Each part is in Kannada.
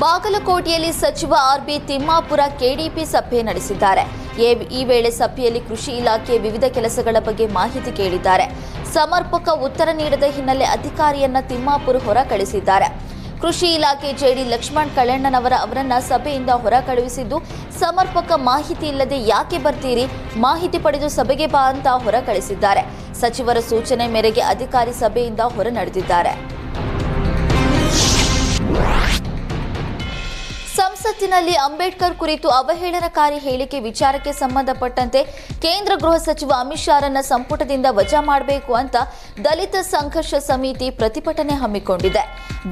ಬಾಗಲಕೋಟೆಯಲ್ಲಿ ಸಚಿವ ಆರ್.ಬಿ. ತಿಮ್ಮಾಪುರ ಕೆಡಿಪಿ ಸಭೆ ನಡೆಸಿದ್ದಾರೆ. ಈ ವೇಳೆ ಸಭೆಯಲ್ಲಿ ಕೃಷಿ ಇಲಾಖೆ ವಿವಿಧ ಕೆಲಸಗಳ ಬಗ್ಗೆ ಮಾಹಿತಿ ಕೇಳಿದ್ದಾರೆ. ಸಮರ್ಪಕ ಉತ್ತರ ನೀಡದ ಹಿನ್ನೆಲೆ ಅಧಿಕಾರಿಯನ್ನ ತಿಮ್ಮಾಪುರ ಹೊರ ಕಳಿಸಿದ್ದಾರೆ. ಕೃಷಿ ಇಲಾಖೆ ಜೆಡಿ ಲಕ್ಷ್ಮಣ್ ಅವರನ್ನ ಸಭೆಯಿಂದ ಹೊರ ಕಳುಹಿಸಿದ್ದು, ಸಮರ್ಪಕ ಮಾಹಿತಿ ಇಲ್ಲದೆ ಯಾಕೆ ಬರ್ತೀರಿ, ಮಾಹಿತಿ ಪಡೆದು ಸಭೆಗೆ ಬಾ ಅಂತ ಹೊರ ಕಳಿಸಿದ್ದಾರೆ. ಸಚಿವರ ಸೂಚನೆ ಮೇರೆಗೆ ಅಧಿಕಾರಿ ಸಭೆಯಿಂದ ಹೊರ ನಡೆದಿದ್ದಾರೆ. ಸಂಸತ್ತಿನಲ್ಲಿ ಅಂಬೇಡ್ಕರ್ ಕುರಿತು ಅವಹೇಳನಕಾರಿ ಹೇಳಿಕೆ ವಿಚಾರಕ್ಕೆ ಸಂಬಂಧಪಟ್ಟಂತೆ ಕೇಂದ್ರ ಗೃಹ ಸಚಿವ ಅಮಿತ್ ಶಾರನ್ನ ಸಂಪುಟದಿಂದ ವಜಾ ಮಾಡಬೇಕು ಅಂತ ದಲಿತ ಸಂಘರ್ಷ ಸಮಿತಿ ಪ್ರತಿಭಟನೆ ಹಮ್ಮಿಕೊಂಡಿದೆ.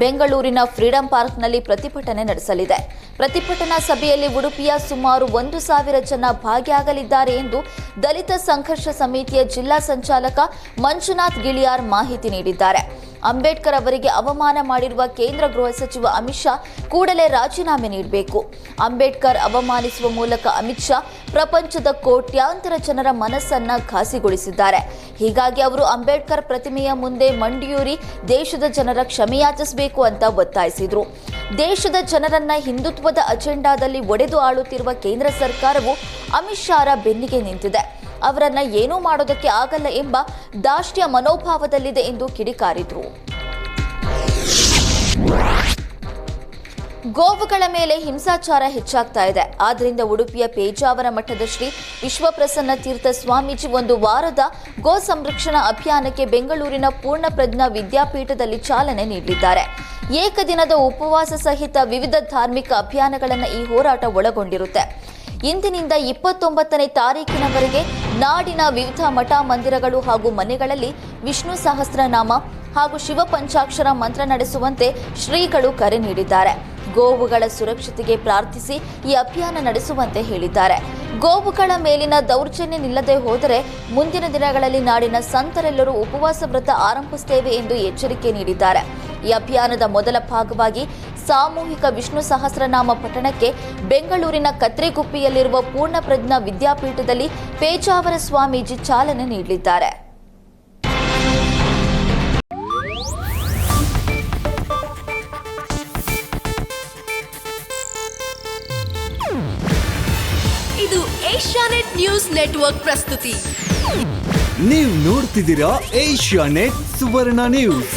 ಬೆಂಗಳೂರಿನ ಫ್ರೀಡಂ ಪಾರ್ಕ್ನಲ್ಲಿ ಪ್ರತಿಭಟನೆ ನಡೆಸಲಿದೆ. ಪ್ರತಿಭಟನಾ ಸಭೆಯಲ್ಲಿ ಉಡುಪಿಯ ಸುಮಾರು 1,000 ಜನ ಭಾಗಿಯಾಗಲಿದ್ದಾರೆ ಎಂದು ದಲಿತ ಸಂಘರ್ಷ ಸಮಿತಿಯ ಜಿಲ್ಲಾ ಸಂಚಾಲಕ ಮಂಜುನಾಥ್ ಗಿಳಿಯಾರ್ ಮಾಹಿತಿ ನೀಡಿದ್ದಾರೆ. ಅಂಬೇಡ್ಕರ್ ಅವರಿಗೆ ಅವಮಾನ ಮಾಡಿರುವ ಕೇಂದ್ರ ಗೃಹ ಸಚಿವ ಅಮಿತ್ ಶಾ ಕೂಡಲೇ ರಾಜೀನಾಮೆ ನೀಡಬೇಕು. ಅಂಬೇಡ್ಕರ್ ಅವಮಾನಿಸುವ ಮೂಲಕ ಅಮಿತ್ ಶಾ ಪ್ರಪಂಚದ ಕೋಟ್ಯಾಂತರ ಜನರ ಮನಸ್ಸನ್ನ ಘಾಸಿಗೊಳಿಸಿದ್ದಾರೆ. ಹೀಗಾಗಿ ಅವರು ಅಂಬೇಡ್ಕರ್ ಪ್ರತಿಮೆಯ ಮುಂದೆ ಮಂಡಿಯೂರಿ ದೇಶದ ಜನರ ಕ್ಷಮೆಯಾಚಿಸಬೇಕು ಅಂತ ಒತ್ತಾಯಿಸಿದರು. ದೇಶದ ಜನರನ್ನ ಹಿಂದುತ್ವದ ಅಜೆಂಡಾದಲ್ಲಿ ಒಡೆದು ಆಳುತ್ತಿರುವ ಕೇಂದ್ರ ಸರ್ಕಾರವು ಅಮಿತ್ ಶಾರ ಬೆನ್ನಿಗೆ ನಿಂತಿದೆ. ಅವರನ್ನ ಏನೂ ಮಾಡೋದಕ್ಕೆ ಆಗಲ್ಲ ಎಂಬ ದಾಷ್ಟ್ಯ ಮನೋಭಾವದಲ್ಲಿದೆ ಎಂದು ಕಿಡಿಕಾರಿದರು. ಗೋವುಗಳ ಮೇಲೆ ಹಿಂಸಾಚಾರ ಹೆಚ್ಚಾಗ್ತಾ ಇದೆ. ಆದ್ದರಿಂದ ಉಡುಪಿಯ ಪೇಜಾವರ ಮಠದ ಶ್ರೀ ವಿಶ್ವಪ್ರಸನ್ನ ತೀರ್ಥ ಸ್ವಾಮೀಜಿ ಒಂದು ವಾರದ ಗೋ ಸಂರಕ್ಷಣಾ ಅಭಿಯಾನಕ್ಕೆ ಬೆಂಗಳೂರಿನ ಪೂರ್ಣಪ್ರಜ್ಞಾ ವಿದ್ಯಾಪೀಠದಲ್ಲಿ ಚಾಲನೆ ನೀಡಲಿದ್ದಾರೆ. ಏಕದಿನದ ಉಪವಾಸ ಸಹಿತ ವಿವಿಧ ಧಾರ್ಮಿಕ ಅಭಿಯಾನಗಳನ್ನು ಈ ಹೋರಾಟ ಒಳಗೊಂಡಿರುತ್ತೆ. ಇಂದಿನಿಂದ 29ನೇ ತಾರೀಕಿನವರೆಗೆ ನಾಡಿನ ವಿವಿಧ ಮಠ ಮಂದಿರಗಳು ಹಾಗೂ ಮನೆಗಳಲ್ಲಿ ವಿಷ್ಣು ಸಹಸ್ರನಾಮ ಹಾಗೂ ಶಿವ ಪಂಚಾಕ್ಷರ ಮಂತ್ರ ನಡೆಸುವಂತೆ ಶ್ರೀಗಳು ಕರೆ ನೀಡಿದ್ದಾರೆ. ಗೋವುಗಳ ಸುರಕ್ಷತೆಗೆ ಪ್ರಾರ್ಥಿಸಿ ಈ ಅಭಿಯಾನ ನಡೆಸುವಂತೆ ಹೇಳಿದ್ದಾರೆ. ಗೋವುಗಳ ಮೇಲಿನ ದೌರ್ಜನ್ಯ ನಿಲ್ಲದೆ ಹೋದರೆ ಮುಂದಿನ ದಿನಗಳಲ್ಲಿ ನಾಡಿನ ಸಂತರೆಲ್ಲರೂ ಉಪವಾಸ ವ್ರತ ಆರಂಭಿಸುತ್ತೇವೆ ಎಂದು ಎಚ್ಚರಿಕೆ ನೀಡಿದ್ದಾರೆ. ಈ ಅಭಿಯಾನದ ಮೊದಲ ಭಾಗವಾಗಿ ಸಾಮೂಹಿಕ ವಿಷ್ಣು ಸಹಸ್ರನಾಮ ಪಠಣಕ್ಕೆ ಬೆಂಗಳೂರಿನ ಕತ್ರೆಗುಪ್ಪಿಯಲ್ಲಿರುವ ಪೂರ್ಣಪ್ರಜ್ಞಾ ವಿದ್ಯಾಪೀಠದಲ್ಲಿ ಪೇಜಾವರ ಸ್ವಾಮೀಜಿ ಚಾಲನೆ ನೀಡಲಿದ್ದಾರೆ. ಇದು ಏಷ್ಯಾನೆಟ್ ನ್ಯೂಸ್ ನೆಟ್ವರ್ಕ್ ಪ್ರಸ್ತುತಿ. ನೀವು ನೋಡ್ತಿದ್ದೀರಾ ಏಷ್ಯಾನೆಟ್ ಸುವರ್ಣ ನ್ಯೂಸ್.